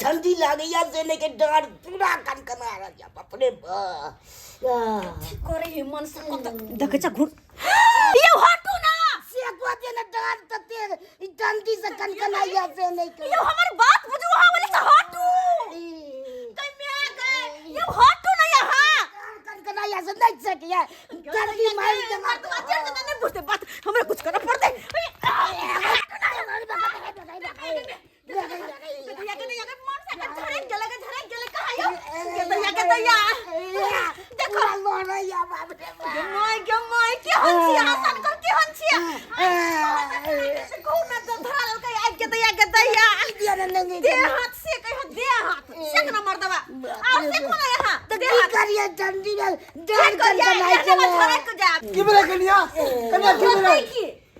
ठंडी लागे या से लेके डांड पूरा कनकना आ गया बाप रे करे हे मन से को देखे छ घुट ये हटू ना से को देना डांड तते ठंडी से कनकना या से नहीं ये हमर बात बुझू हा वाले से हटू कई में गए ये हटू ना यहां कनकना या से नहीं सके ठंडी मार जमा तो अजर से नहीं बुझते बात हमरा कुछ करना पड़ते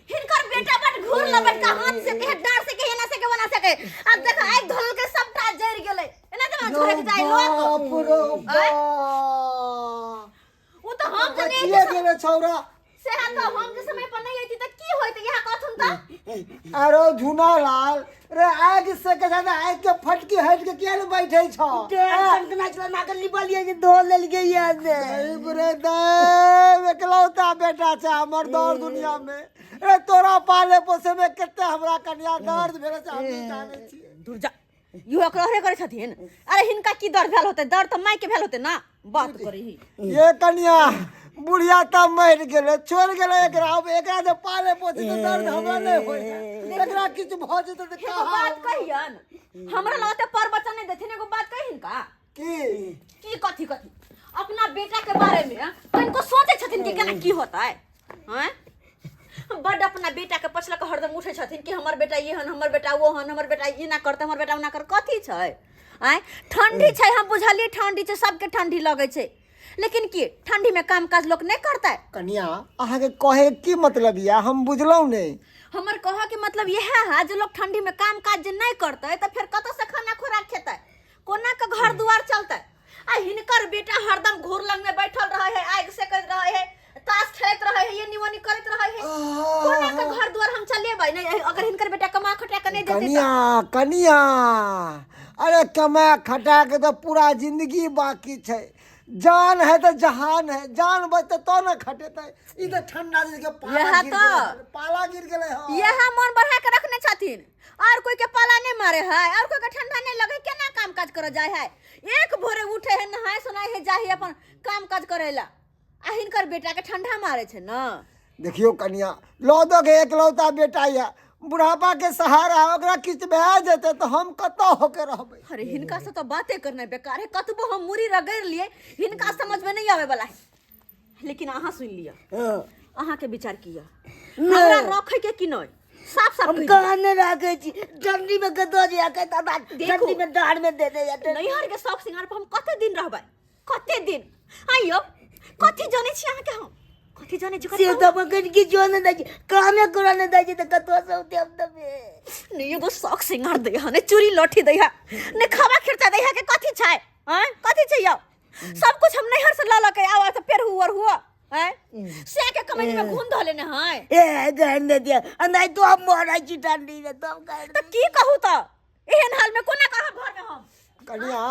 हिनकर बेटा बट घूर लबट का हाथ से कहे डार से कहे ना से के बना सके अब देखो एक धोल के सबटा जर गेले एना त छोड़ के जाई लोग वो तो हम जने ये गेले छौरा से हां तो हम के समय पर नहीं आती त की होइत यहां कथुन त अरे झुना लाल रे आग से के जाना आग के फटकी हट के केन बैठे छ कनकना चला ना कर लिबलिए जे धो लेल के याद रे दे एकलौता बेटा छ हमर दौर दुनिया में रे तोरा पाले पोसे में केते हमरा कन्या दर्द भेले छ हम नहीं जाने छी दूर जा यू एकरे करे छथिन अरे हिनका की दर्द भेल होते दर्द त माई के भेल होते ना बात करे ही ये कन्या बुढ़िया त मर गेले छोड़ गेले एकरा जे पाले पोसे के दर्द हमरा नहीं होय एकरा किछ भ जेते त एगो बात कहियन हमरा लते प्रवचन नहीं देथिन एगो बात कहिन का की कथी कथी अपना बेटा के बारे में तनको सोचे छथिन कि केना की होता है हैं बड अपना बेटा के पछला के हरदम उठे छथिन कि हमर बेटा ये हन हमर बेटा वो हन हमर बेटा ई ना करते हमर बेटा ना कर कथी छै आय ठंडी छै हम बुझलिए ठंडी छै सबके ठंडी लगे छै लेकिन की ठंडी में काम काज लोग नहीं करता है कन्या अहा के कहे की मतलब या हम बुझलौ नहीं हमर कहा के मतलब यह है जो लोग ठंडी में काम काज नहीं करते तो फिर कत से खाना खुराक खेता कोना के घर दुआर चलता आ हिनकर बेटा हरदम घूर लंग में बैठल रहे है आग से कर रहे है ताश खेलत रहे है ये निवानी करत रहे है कोना के घर दुआर हम चलेबै नहीं अगर हिनकर बेटा कमा खटा के नहीं देते कन्या कन्या अरे कमा खटा के तो पूरा जिंदगी बाकी छै जान है तो जहान है जान बचते तो ना खटेते ई तो ठंडा दिन के पाला गिर गेले ह यह मन बढ़ा के रखने छथिन और कोई के पाला नहीं मारे है और कोई के ठंडा नहीं लगे केना काम काज कर जाय है एक भोरे उठे है नहाय सोनाय है जाही अपन काम काज करेला आ हिनकर बेटा के ठंडा मारे छै न देखियो कन्या लौदो के एकलौता बेटा या बुढ़ापा के सहारा ओकरा किछ भए जेते तो हम कतो होके रहबै अरे हिनका से तो बातें करना बेकार है कतबो हम मुरी रगड़ लिए हिनका समझ में नहीं आवे वाला है लेकिन अहाँ सुन लिया अहाँ के विचार किया हमरा रखे के कि नहीं साफ साफ हम कहने रखे छी ठंडी में कतो जे के दादा ठंडी में डाढ़ में दे दे नहीं हर के शौक सिंगार पर हम कते दिन रहबै कते दिन आइयो कथी जाने छी अहाँ के हम कथी जाने छी से तो मगन की जोने दे कामे करने दे त कतो से उते अब तबे नहीं एगो शौक सिंगार दे हने चूड़ी लठी दे है ने खावा खर्चा दे है के कथी छै हैं कथी छै यो सब कुछ हम नहीं हर से ला के आवा त फेर हुआ हैं से के कमाई में घुन धले ने है ए गन दे दिया नहीं तो हम मरै छी ठंडी में तो कर त की कहू त एहन हाल में कोना कहा घर में हम कन्या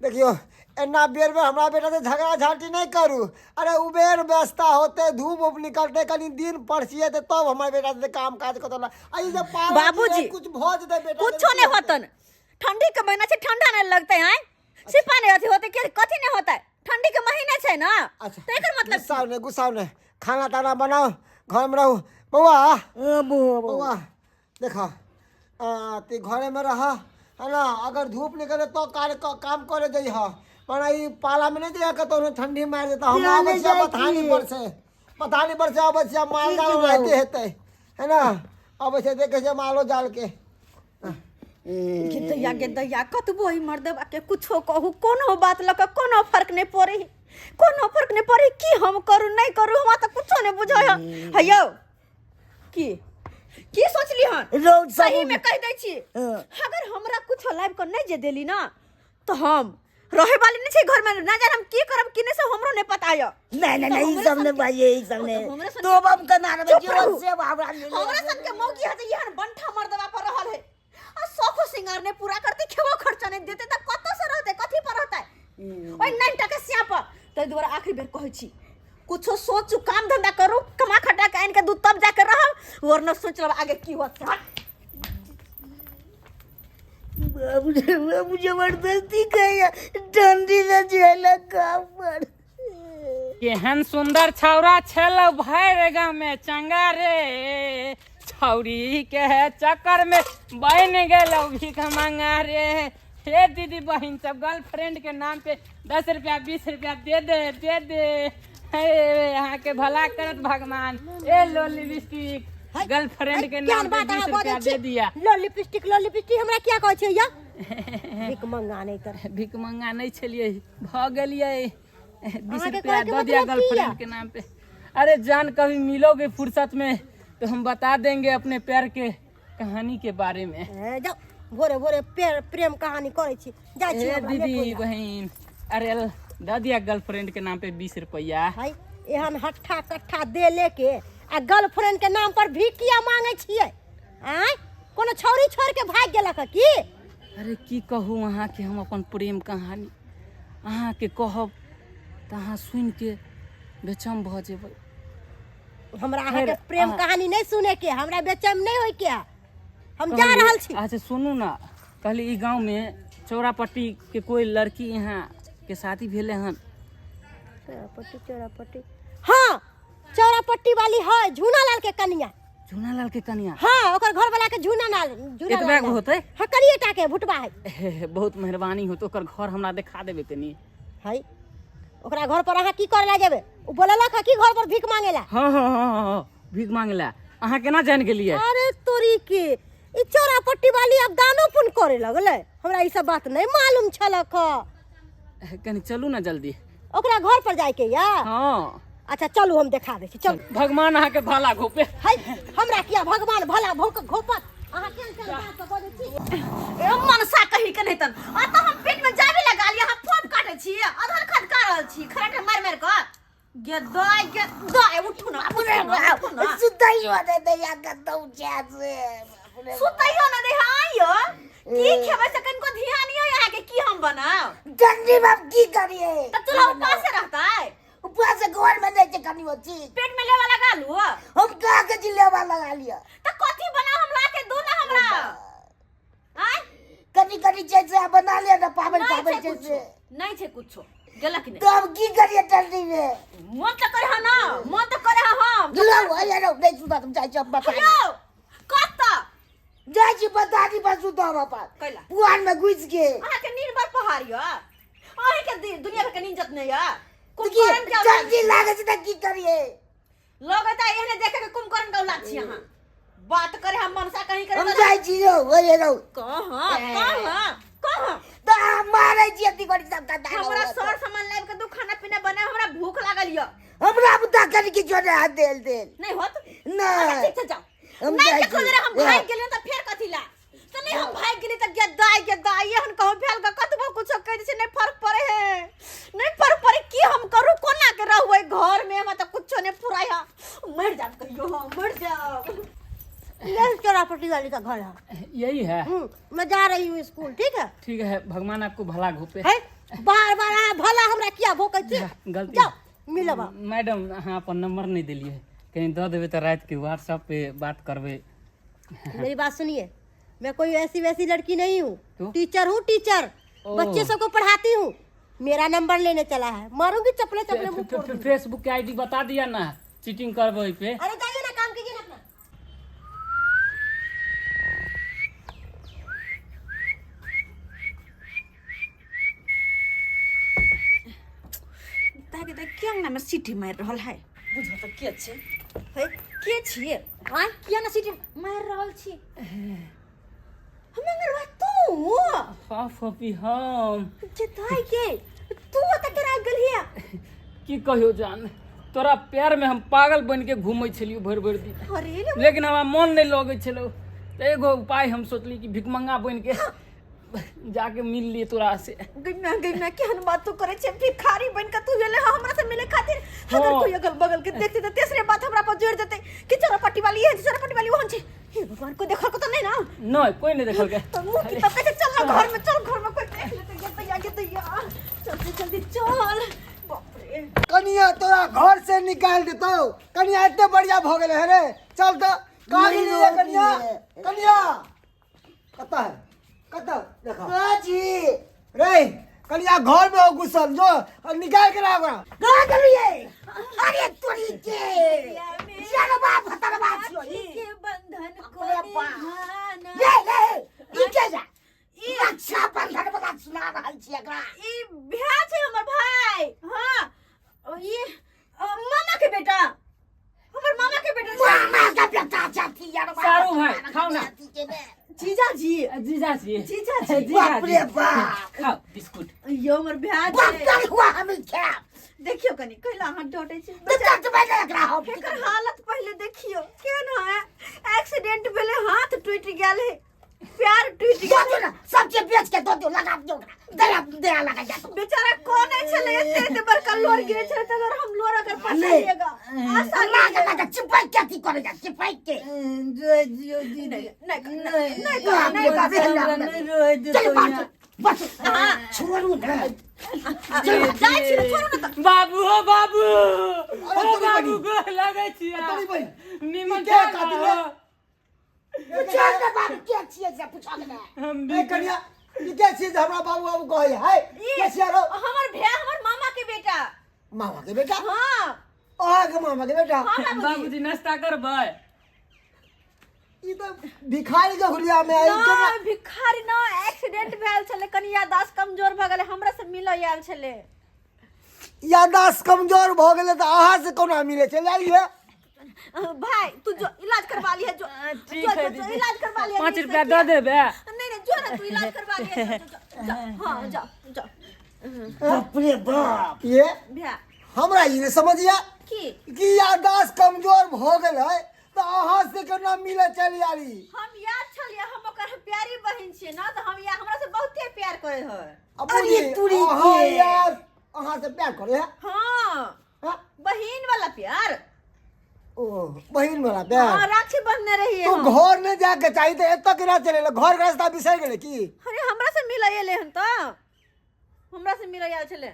देखियो एना बेर में हमरा बेटा से झगड़ा झांटी नहीं करू अरे उबेर व्यस्ता होते धूप उप निकलते कनी दिन पड़सिए ते तब हमर बेटा से काम काज करतला आई जे पाल बाबूजी कुछ भोज दे बेटा कुछ नहीं होतन ठंडी के महीना से ठंडा नहीं लगते हैं सिपा नहीं होती होते के कथी नहीं होता है ठंडी के महीने छै ना तो एकर मतलब गुस्सा ने खाना ताना बनाओ घर में रहू बउआ बउआ देखा ते घरे में रह है ना अगर धूप निकले तो काम करे जाइ ह पर ई पाला में नहीं दिया तो ठंडी मार देता हम अवश्य पथानी पर से अवश्य माल डाल रहते हेते है ना अवश्य देखे से मालो जाल के गेदैया कतबो ई मर्दबा के कुछो कहू कोनो बात लक कोनो फर्क नहीं पड़े की हम करू नहीं करू हमरा त कुछो नहीं बुझाय है यो की सोचली हन सही में कह दै छी अगर हमरा कुछ लाइव को नहीं जे देली ना तो हम रहे वाली नहीं छै घर में ना जान हम की करब किने से हमरो नहीं पता आयो नहीं ई सब ने बाजे ई सब ने तो हम कना रे जीवन से हमरा सन के मौकी है ये बंठा मर्दबा पर रहल है आ सोखो सिंगार सरकार ने पूरा करती खेवो खर्चा नहीं देते त कत से रहते कथि पर रहता है ओइ 9 टका सिया पर तै दुआरे आखिरी बेर कहै छी कुछो सोचू काम धंधा करू कमा खटा के आइन के दूध तब जाके रहब वरना सोच लब आगे की होत बाबू जबरदस्ती कहिया ठंडी से जेला काम पर केहन सुंदर छौरा छेलौ भाई रे गाँव में चंगा रे छौरी के चक्कर में बन गेलौ भीख मंगा रे हे दीदी बहन सब गर्लफ्रेंड के नाम पे 10 रुपया 20 रुपया दे दे यहाँ के भला करत भगवान ए लो लिपस्टिक गर्लफ्रेंड के नाम पे 20 रुपया दे दिया लो लिपस्टिक हमरा क्या कहै छै या भीख मंगा नहीं छलिए भ गेलिए 20 रुपया दे दिया गर्लफ्रेंड के नाम पे। अरे जान कभी मिलोगे फुर्सत में तो हम बता देंगे अपने प्यार के कहानी के बारे में। जाओ भोरे भोरे प्रेम कहानी करे छी जाय छी दीदी बहन अरे दे दिया गर्लफ्रेंड के नाम पे 20 रुपया भाई एहन हट्ठा कट्ठा दे लेके आ गर्लफ्रेंड के नाम पर भी किया मांगे छिए आय कोनो छौरी छोड़ के भाग गेलक की। अरे की कहूँ अहाँ के हम अपन प्रेम कहानी अहाँ के कहब त अहाँ सुन के बेचैन भ जेबै। हमरा अहाँ के प्रेम कहानी नहीं सुने के हमरा बेचैन नहीं होय के हम जा रहल छी। अच्छा सुनू ना कहली ई गांव में चौरापट्टी के कोई लड़की यहाँ के शादी भेले हन चौरापट्टी हाँ चौरापट्टी वाली है झूनालाल के कनिया हाँ ओकर घर वाला के झूनालाल होते हाँ करिएटा के भुटबा है बहुत मेहरबानी हो तो ओकर घर हमरा दिखा देबे तनी है ओकरा घर पर अहाँ की करे ला जेबे उ बोलला कि घर पर भीख मांगेला हाँ भीख मांगेला अहाँ केना जान गेलिए। अरे तोरी के ई चौरापट्टी वाली अब दानो पुन करे लगले हमरा ई सब बात नहीं मालूम छलक कनी चलू ना जल्दी ओकरा घर पर जाय के या हाँ अच्छा चलू हम दिखा दे छी चल भगवान अहाँ के भला घोपे है हमरा किया भगवान भला घोपत अहाँ केन बात पर बोलै छी ए मनसा कहि के नहीं तन आ त हम पेट में जाबे लगा लिया हम फोन काटे छी अधर खद का रहल छी खराटे मार के गे दाय उठू ना सुताइयो दे दे या कतौ जासे सुताइयो ना दे आइयो की खेबे से कनको ध्यान नहीं यहाँ के की हम बनाओ ठंडी में की करिए त चलो उपास रहता है ऊपर से घर में नहीं कनी वो चीज पेट में लेवा लगा लू हम का के जिलेवा लगा लिया त कथि बना हम ला के दो ना हमरा आय कनी जैसे बना लिया ना पावन जैसे नहीं छे कुछो गेला कि नहीं तब की करिए ठंडी में मन तो करे ना मन तो करे हम लो ये लो नहीं सुता तुम जाई जब बता हेलो कत जाई जी बता दी बस सुता बापा कैला पुआन में घुस के आहा के निर्भर पहाड़ियो आही के दुनिया के नींजत नहीं है कुंभकर्ण के ठंडी लागे से की करिए लगता है एने देखे के कुंभकर्ण के औलाद छी यहां बात करे हम मनसा कहीं करे हम जाई जी लो ये लो कहां तो मारे जी अति बड़ी सब का हमरा सर सामान लेब के दू खाना पीना बने हमरा भूख लागल य हमरा बुता कर के जोड़े हाथ देल नहीं होत नहीं ठीक से जाओ हम नहीं जाई के खोज रे हम भाग गेलियो त फेर कथि ला त नहीं हम भाग गेली त गदाई हन कहू भेल का कतबो कुछ कह से नहीं फर्क पड़े है नहीं फर्क पड़े की हम करू कोना के रहबै घर में हम त कुछ नहीं फुराया मर जा कहियो हम मर जा ये चौरापट्टी वाली का घर है यही है मैं जा रही हूँ स्कूल ठीक है भगवान आपको भला घोपे है बार भला हमरा किया भोकै छी गलती जाओ मिलबा मैडम अहाँ अपन नंबर नहीं दिलिए कहीं दे देवे तो रात के व्हाट्सएप पे बात करवे। मेरी बात सुनिए मैं कोई ऐसी वैसी लड़की नहीं हूँ तो? टीचर बच्चे सबको पढ़ाती हूँ मेरा नंबर लेने चला है मारूंगी चपले मुंह फोड़ दूंगी। फेसबुक के आईडी बता दिया ना चीटिंग करवे पे अरे जाइए ना काम कीजिए ना अपना ताके त क्या ना में सीटी मार रहल है बुझो त के छे है के छिए हां किया ना सीटी मार रहल छी हम अंगरवा तू हां फपी हम जे दाई के तू त करा गेलिया की कहियो जान तोरा प्यार में हम पागल बन के घूमै छलियो भर दिन अरे लेकिन हमरा मन नहीं लगे छलो एगो उपाय हम सोचली कि भिखमंगा बन के जाके मिल लिए तोरा से गन्ना केहन बात तू करे छे भिखारी बन के तू गेले हमरा से मिले खातिर अगर कोई अगल बगल के देखते त तीसरे बात हमरा पर जोड़ देते कि चौरापट्टी वाली है चौरापट्टी वाली वहन छे हे भगवान, को देखा को तो नहीं ना? नहीं, कोई नहीं देखल के। तो मुंह की तब कैसे चल ना घर में, चल घर में कोई देख ले तो ये तैयार जल्दी जल्दी चल। बाप रे, कनिया तोरा घर से निकाल देतो। कनिया इतने बढ़िया भ गेले है रे। चल तो कहाँ गेली रे कनिया? कनिया कता है? कता देखा काजी रे कनिया घर में हो घुसल जो और निकाल के ला ओकरा। कहाँ गलिए? अरे तोरी के जानो बाप हतर बाप छोरी के बंधन को अरे बाप। निभाना। ले इके जा ई अच्छा बंधन बता सुना रहल छी एकरा। ई बियाह छै हमर भाई। हां, ई मामा के बेटा, हमर मामा के बेटा छै। मामा का बेटा जाती यार बाप। सारू भाई, खाओ ना। जीजा जी, जीजा जी, जीजा जी। बाप रे बाप। खाओ बिस्कुट। यो हमर बियाह बाप छै। कर हुआ हमें क्या? देखियो कनी कैला हाथ डटे छै। बेटा तो मैं एकरा हो। एकर हालत पहले देखियो केन है। एक्सीडेंट भेले, हाथ टूट गेल है, पैर टूट दो गेल। दो ना सबके बेच के दो लगा दो दया दया लगा जा। बेचारा कौन है छले एते बड़का लोर गिरे छले त अगर हम लोर अगर पछाइएगा आशा अल्लाह के लगा चिपक के की करे जा चिपक के। जो जी नहीं चल बस छोड़ू ना। जाय छी छोड़ो न त। बाबू हो बाबू, अरे ओ तोरी बाबू बड़ी। को लगे छिया। तोरी बड़ी। निमन क्या क्या काटी हो? चल के बाप के छिए से पूछा के ना। हम ए भी कनिया ई के चीज हमरा बाबू बाबू कहे है? के छिया रो? हमर भैया हमर मामा के बेटा। मामा के बेटा? हां आ के मामा के बेटा? बाबूजी नाश्ता करबै। ई तो भिखारी के हुलिया में आई के ना भिखारी ना, एक्सीडेंट भेल छले, कनी याददाश्त कमजोर भ गेले, हमरा से मिल आयल छले। याददाश्त कमजोर भ गेले त अहाँ से कोना मिले चल आइए। भाई तू जो इलाज करवा लिया, जो ठीक है जो दीदी। इलाज करवा लिया। 5 रुपया दे देबे। नहीं जो ना तू इलाज करवा लिया, जा। हां जा बाप रे बाप। ये भैया हमरा ई ने समझिया की याददाश्त कमजोर भ गेले त अहाँ से केना मिले चल आली। हम याद छलिए, हम ओकर प्यारी बहन छिए ना, तो हम या हमरा से बहुते प्यार करे है। अरे तुरी अहाँ के। यार अहाँ से प्यार करे है? हां, हाँ? बहन वाला प्यार। ओ बहिन वाला प्यार। हां, राखी बंधने रहिए तो हम। घर ने जाके चाहिए तो एत केना चले घर के रास्ता बिसर गेले की? अरे हमरा से मिलाइए लेहन तो, हमरा से मिलाइए छले।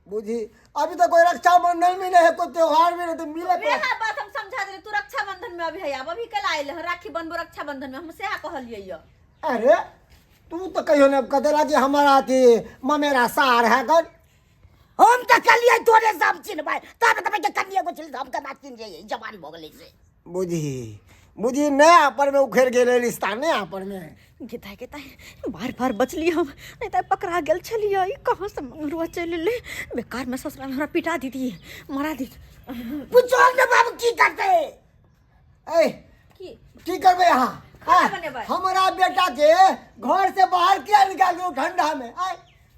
बुझी अभी तो कोई रक्षाबंधन में नहीं है, कोई त्योहार में नहीं तो मिले वे हां बात हम समझा देले। तू रक्षाबंधन में अभी है, अभी कल आइल है, राखी बंधबो रक्षाबंधन में, हम से कहलिए ये। अरे तू तो कहियो ने कतेला कि हमारा थी ममेरा सार है कर। हम त कलिए तोरे सब चिन भाई तब तब के कलिए को चिन हम त ना चिन जे जवान भ गेले से। बुझी नया पर में उखेर गेले रिश्ता नया पर में। गेता बार बचली हम, नहीं तो पकड़ा गेल छलिए। ई कहां से मंगरुआ चल ले, बेकार में ससुरा हमरा पिटा दीदी, मारा दी। पूछो न बाबू की करते? ए की करबे यहाँ? खाना बनेबै। हमारा बेटा के घर से बाहर किया निकाल दो ठंडा में? आए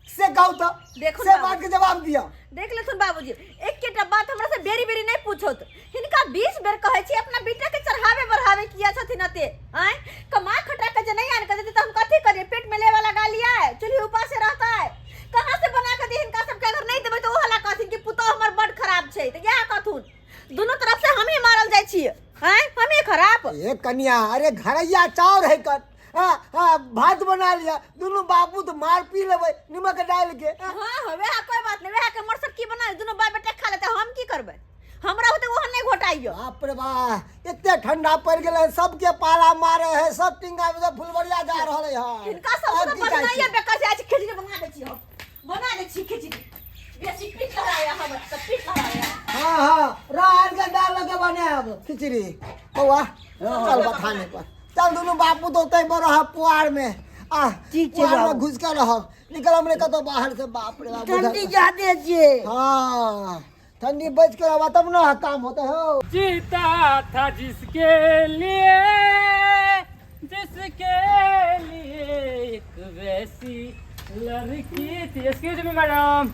से कहू तो देखो से ना। बात के जवाब दिया। देख ले सुन बाबूजी, एक केटा बात हमरा से बेरी बेरी नहीं पूछोत। हिनका 20 बेर कहै छी अपना बेटा के चढ़ावे बढ़ावे किया छथिन अते। आय कमा खटा के जे नहीं आन के देते तो हम कथि करिए? पेट में ले वाला गालिया है, चूल्ही ऊपर से रहता है, कहां से बना के दे? हिनका सब के अगर नहीं देबै तो ओ हला कहथिन कि पुतो हमर बड खराब छै, तो यह कहथुन। दोनों तरफ से हम ही मारल जाय छी। आय हम ही खराब। ए कन्या अरे घरैया चाउर है कर। भात बना लिया दोनों बाबू तो मार पी लेबै नमक डाल के। हां वे कोई बात नहीं, वे के मरसक की बना दोनों बाप बेटा खा लेते, हम की करबै? हमरा होते वो नहीं घोटाइयो। बाप रे बाप इतने ठंडा पड़ गेले, सबके पाला मारे है, सब टिंगा में फुलवरिया जा रहले है। इनका सब तो बनाइए बेकार से। आज खिचड़ी बना दे छी, हम बना दे छी खिचड़ी। बेसी पीट लगाया हम सब पीट लगाया। हां रात के दाल लगे बने अब खिचड़ी बउआ चल बखाने पर चल। दोनों बापू तो तय बड़ा है पुआर में। ठीक छै पुआर में बाबू। घुस के रह निकल हमरे कतो बाहर से। बाप रे बाप ठंडी ज्यादा छे। हां ठंडी बच के रहा तब ना काम होता है। जीता था जिसके लिए एक वैसी लड़की थी। Excuse me madam,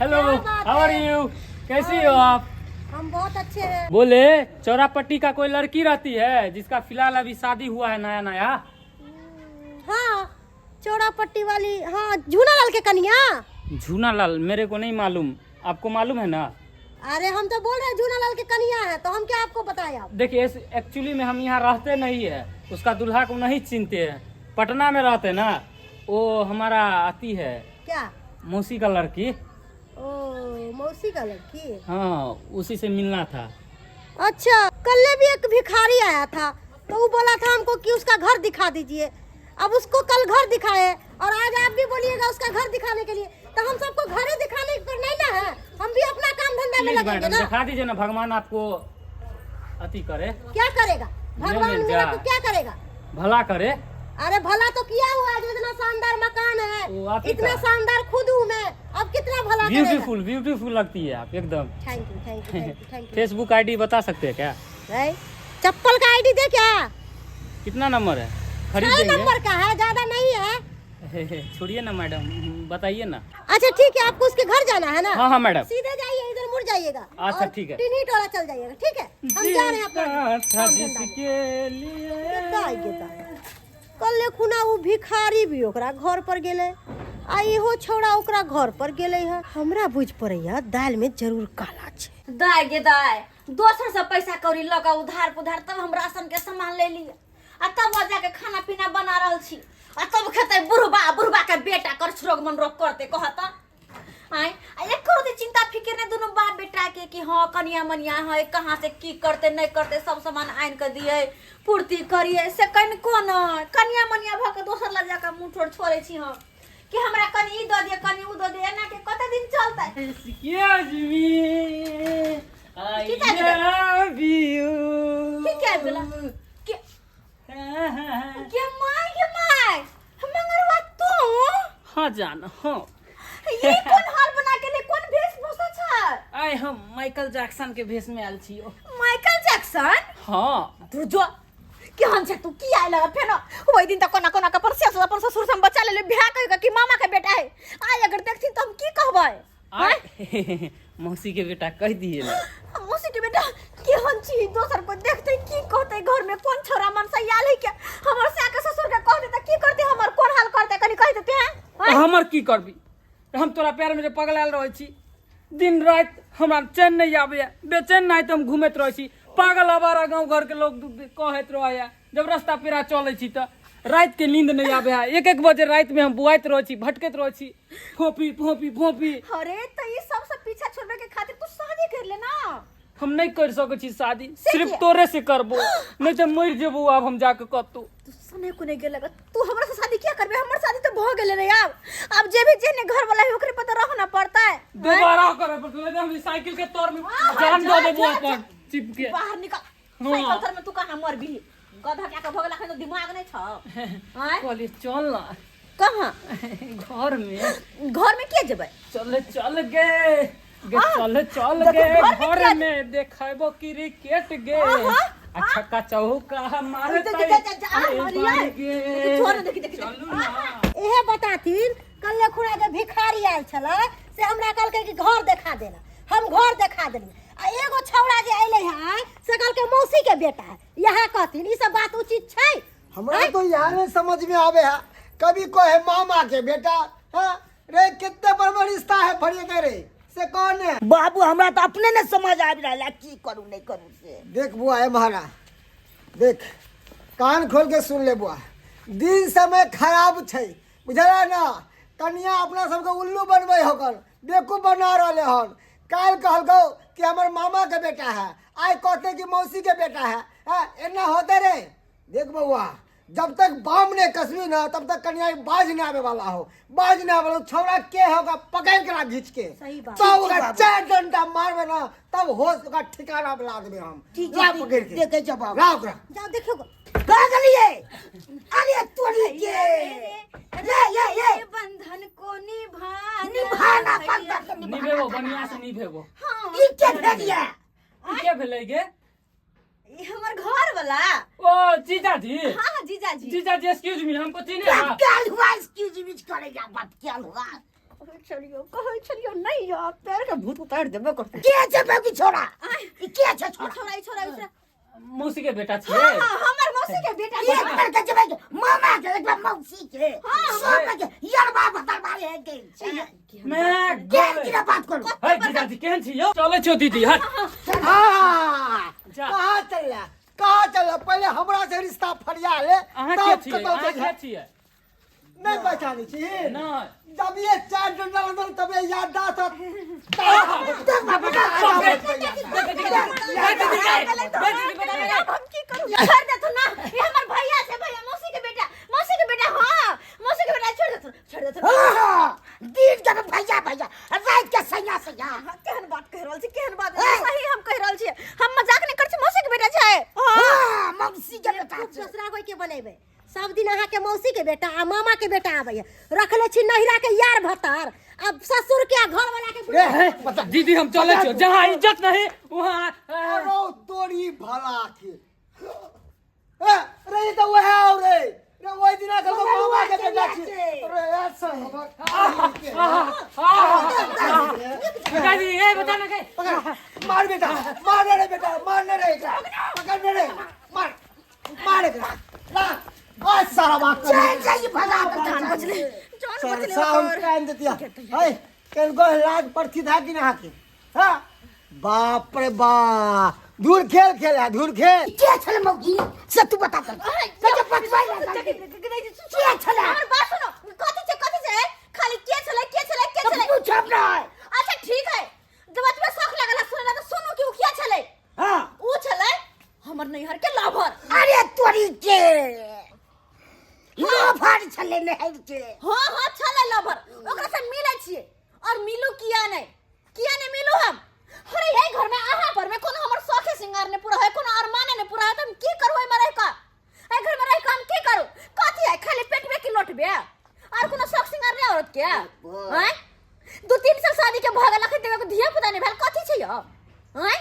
hello how are you, कैसी हो आप? हम बहुत अच्छे हैं। बोले चौरापट्टी का कोई लड़की रहती है जिसका फिलहाल अभी शादी हुआ है नया नया? हाँ चौरापट्टी वाली, हाँ झूलालाल के कन्या। झूनालाल मेरे को नहीं मालूम, आपको मालूम है ना? अरे हम तो बोल रहे हैं झूलालाल के कन्या है, तो हम क्या आपको बताएं? आप देखिए एक्चुअली में हम यहाँ रहते नहीं है, उसका दूल्हा को नहीं चिनते हैं, पटना में रहते ना, वो हमारा आती है क्या? मौसी का लड़की। ओ, मौसी का लड़की। हाँ, उसी से मिलना था। अच्छा, कल भी एक भिखारी आया था तो वो बोला था हमको कि उसका घर दिखा दीजिए। अब उसको कल घर दिखाए और आज आप भी बोलिएगा उसका घर दिखाने के लिए, तो हम सबको घरे दिखाने पर नहीं ना है, हम भी अपना काम धंधा में प्लीज लगेंगे मैडम ना। दिखा दीजिए ना, भगवान आपको अति करे, क्या करेगा भगवान? नहीं, मेरा जा। को क्या करेगा? भला करे। अरे भला तो किया हुआ है, जो इतना शानदार मकान वो है, आप ही इतना का। शानदार खुद हूँ मैं, अब कितना भला करेगा? ब्यूटीफुल ब्यूटीफुल लगती है आप एकदम। Thank you thank you thank you thank you. Facebook ID बता सकते हैं क्या? चप्पल का आईडी दे क्या? कितना नंबर है? खरीद 6 देंगे। नंबर का है, ज्यादा नहीं है। छोड़िए ना मैडम, बताइए ना। अच्छा ठीक है, आपको उसके घर जाना है ना? हाँ हाँ मैडम। सीधे जाइए, इधर मुड़ जाइएगा। अच्छा, और ठीक है। टिनी टोला चल जाइएगा, ठीक है? हम जा रहे हैं अपना था काम धंधा में। जिसके लिए। कल खुना वो भिखारी भी ओकरा घर पर गेले, आ इहो छोड़ा ओकरा घर पर गेले है। हमरा बुझ पड़ैया दाल में जरूर काला छै। दाय गे दाय, दोसर से पैसा कौड़ी लगा उधार पुधार, तब हम राशन के सामान ले लिए, आ तब वहाँ जाके खाना पीना बना रहल छी, आ तब खेते बुढ़बा बुढ़बा के बेटा कर छरोग मन रोग करते कहता आय आ एक करोते चिंता फिक्र ने दोनों बाप बेटा के कि हाँ कनिया मनिया है कहाँ से की करते नहीं करते, सब सामान आन के दिए पूर्ति करिए से कन कोन कनिया मनिया भ के दोसर लग जाके मुंह ठोड़ छोड़े छी हम कि हमरा कनी ई द दे कनी उ द दे, एना के कते दिन चलते? Excuse me, I की चाहिए? love you. की क्या बोला? के माय मंगरवा तू? हाँ जान, हाँ। ये कौन हाल बना के ले, कौन वेशभूषा छ? आय हम माइकल जैक्सन के भेष में आयल छियो। Michael Jackson? हाँ। तू जो केहन छ तू की आइला फेनो? ओइ दिन त कोना कोना के पर से अपन ससुर से हम बच्चा ले बियाह कहिगा कि मामा के बेटा है। आय अगर देखथिन त हम की कहबै? आय मौसी के बेटा कह दिए ना। मौसी के बेटा केहन छी? दोसर को देखते की कहते घर में कौन छोरा मन से आयल है के? हमर से आके ससुर के कहते त की करते, हमर कोन हाल करते कनी कह देते हैं? हमर की करबी? हम तोरा पैर में जे पगलाल रहै छी, दिन रात हमरा चैन नहीं आबे, बेचैन नहीं तो हम घूमत रहै छी, पागल आवारा गांव घर के लोग कहत रहै। जब रास्ता पेरा चलै छी त रात के नींद नहीं आबे है, 1-1 बजे रात में हम बुआइत रहै छी, भटकत रहै छी, फोपी फोपी फोपी। अरे त ई सब से पीछा छोड़बे के खातिर तू शादी कर ले ना। हम नहीं कर सकै छी शादी, सिर्फ तोरे से करबो, नहीं तो मर जेबो अब हम जाके कतू। तू समय को नहीं गेले, तू हमरा से शादी क्या करबे? हमर शादी तो भ गेले रे यार। अब जे भी जेने घर वाला है ओकरे पर रहना पड़ता है। दोबारा करे पर हम साइकिल के तोर में जान दे देबो अपन चिपके। बाहर निकल, साइकिल तर में तू कहां मर भी? गधा क्या के भगला खन दिमाग नहीं छ? हां कॉलेज चल ना। कहां? घर में के जेबै? चल गे चल गे घर में देखाबो क्रिकेट गे। अच्छा का चौका मारते एहे बताथिन कल्ले खुड़ा के भिखारी आयल छला से हमरा कहलकै कि घर देखा देना, हम घर देखा देली। आ एगो छौड़ा जे अइले है से कहलकै मौसी के बेटा है, यहाँ कहथिन ई सब बात उचित छै? हमरा तो यहाँ नहीं समझ में आवे है, कभी कहे मामा के बेटा। हाँ रे कितने बड़ा रिश्ता है फरिए के रे से कौन है? बाबू हमरा तो अपने ने समझ आबि रहल है की करू नहीं करू से। देख बुआ है महारा, देख कान खोल के सुन ले बुआ, दिन समय खराब छै बुझला ना। कन्या अपना सबके उल्लू बनबै होकर बेवकूफ बना रहले हन। काल कहलको कि हमर मामा के बेटा है, आज कहते कि मौसी के बेटा है। एना होते रे। देख बउआ, जब तक बाम ने कसबी ना तब तक कन्या बाज नहीं आवे वाला हो, बाज नहीं आवे वाला छौड़ा के होगा पकड़ के घींच के सही बात। तब ओकरा 4 डंडा मारबे ना, तब होश का ठिकाना पे ला देबे हम। ला पकड़ के देखे जवाब ला ओकरा। जाओ देखो कहाँ गलिए? अरे तोरी के ये बंधन को निभाना बंधन निभेबो बढ़िया से निभेबो। ई के भेलिए? क्या भेलै गे? ई हमर घर वाला। ओ जीजाजी। हां जीजाजी। जीजाजी एक्सक्यूज मी, हमको चिने क्या ना। क्या हुआ? एक्सक्यूज मी करेगा बात क्या हुआ? कहै नहीं यार, पैर के भूत उतार देबे करते। के छे बाकी छोड़ा? ई के छे छोड़ा? छोरा मौसी के बेटा छे। हां हमर मौसी के बेटा ये कर के जबे मामा के एक मौसी के मामा के यार बाप बता है के मैं के बात करू। हे जीजाजी केहन छी यो? चलै छौ दीदी हट। हाँ जा। कहाँ चल रहा? कहाँ चल पहले हमरा से रिश्ता फरिया ले अहाँ के छियै अहाँ के छियै नहीं पहचानी छी नहीं जब ये 4 डंडा अंदर तब ये याददाश्त हम की करूं छोड़ दे तू ना ये हमर भैया छै भैया मौसी के बेटा हां मौसी के बेटा छोड़ दे हां दिन के भैया भैया रात के सैया केहन बात कह रहल छी केहन बात सही हम कह रहल छी हम मजाक नहीं कर छी मौसी के बेटा छै हां मौसी के बेटा छै ससुरा कोई के बनेबे सब दिन अहाँ के मौसी के बेटा आ मामा के बेटा आबैया रखले छी नहिरा के यार भतार अब ससुर के घर वाला के दीदी हम चले छियो जहां इज्जत नहीं वहां अरे तोरी भला थी रे तो वह और रे वही दिन का मामा के बेटा छी अरे ऐसा दादी ए बता ना के मार बेटा मारने रे पकड़ने रे मार ला आज सारा बात जाई भगा जान बचले साउंड कान देतिया हाय केन गो लाज पड़ती था कि ना के हां बाप रे बा धूल खेल के छले मौगी से तू बता कर के पटवाई ना के छले हमर बात सुनो कथि छै खाली के छले तू चुप रह अच्छा ठीक है जब तुम्हें शौक लगला सुनला तो सुनो कि उ किया छले हां उ छले हमर नैहर के लाभर अरे तोरी के लाभर छले नहर के हां छले लाभर ओकरा से मिलै छियै और मिलू किया नहीं मिलू हम अरे यही घर में आहा पर में कोनो हमर शौक सिंगार ने पूरा है कोनो अरमान ने पूरा है तो हम की करबै मरे का ए घर में रह के हम की करू कथि है खाली पेट में की लोटबे और कोनो शौक सिंगार ने औरत के हैं 2-3 साल शादी के भागल लखत देवे को धिया पुता ने भेल कथि छै यो हैं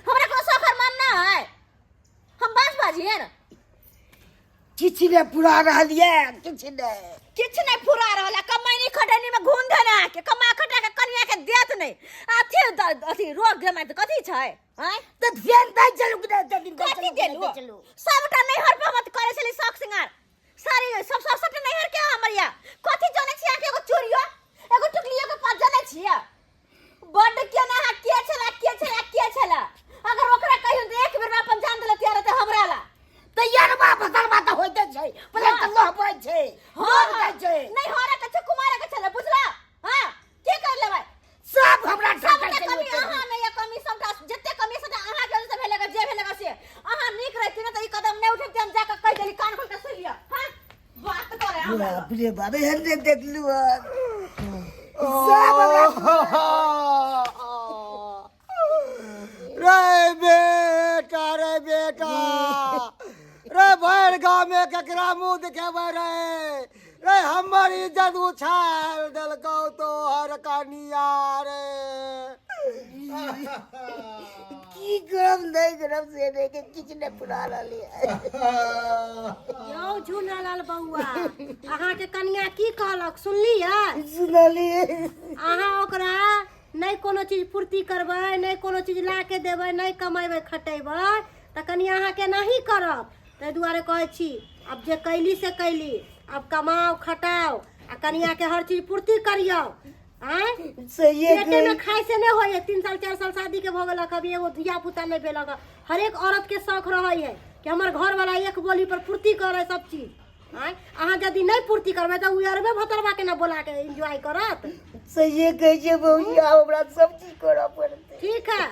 हमरा कोनो शौक अरमान ना है हम बाज बाजिए ना किछ ने पूरा रहलिए किछ नहीं पूरा रहला कमाई खटनी में घून धना के कमा खटा के कनिया के देत नहीं अथी रोग गमे त कथि छै हैं त ध्यान दे चलू के दिन कथि देलू सबटा नहीं हर पे मत करे छली शौक सिंगार सारी सब नहीं हर के हमरिया कथि जाने छी आके एगो चोरियो एगो टुकलियो के पास जाने छी बड के ना के छला अगर ओकरा कहियो त एक बेर में अपन जान देले तियार त हमरा ला त यार बात होइते छै पहिले त लहबै छै होइते छै नहीं हो रहा त कुमार के छले बुझला हां के कर लेबै सब हमरा सब कमी अहाँ में या कमी सबटा जत्ते कमी से अहाँ के से भेलेगा जे भेलेगा से अहाँ नीक रहती ना त ई कदम नहीं उठे हम जाके कह देली कान खोल के सुन लिया हां बात करे हम बाप रे बाबे हंदे देख लू सब हमरा रे बेटा रे भर गाँव में केकरा मुँह दिखेबे रे हमर इज्जत उछाल देलकौ तो हर कनिया रे की गरम नहीं गरम से रे के किछ ने पुरा रहलिए यौ झूनालाल बउआ अहाँ के कन्या की कहलक सुनलियै सुनलिए अहाँ ओकरा नहीं कोनो चीज पूर्ति करबै नहीं कोनो चीज ला के देबै नहीं कमेबै खटेबै त कन्या अहाँ के नहीं करब ताहि दुआरे कहै छी अब जे कैली से कैली अब कमाओ खटाओ आ कन्या के हर चीज पूर्ति करियो आय पेटे में खाए से नहीं होय 3 साल 4 साल शादी के भ गेल कभी एगो धिया पुता नहीं भेलक हर एक औरत के शौक रहै है कि हमर घर वाला एक बोली पर पूर्ति करे सब चीज आय अहाँ यदि नहीं पूर्ति करबै त उ अरबे भतरवा के ना बोला के एंजॉय करत सही कह जे बउआ हमरा सब चीज करऽ पड़ते ठीक है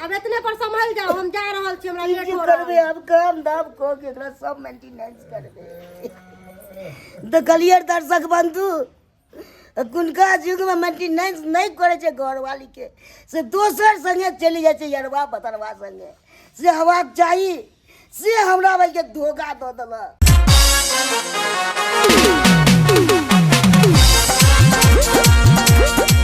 अब इतने पर संभल जाओ हम जा रहल छी हमरा लेट हो करबे अब काम दाम को के एकरा सब मेंटेनेंस करबे तो कलियर दर्शक बंधु कुनका युग में मेंटेनेंस नहीं करे छे घर वाली के से दोसर संगे चली जाय छे यरवा बतरवा संगे से हवा चाहिए से हमरा भाई के धोखा दो देला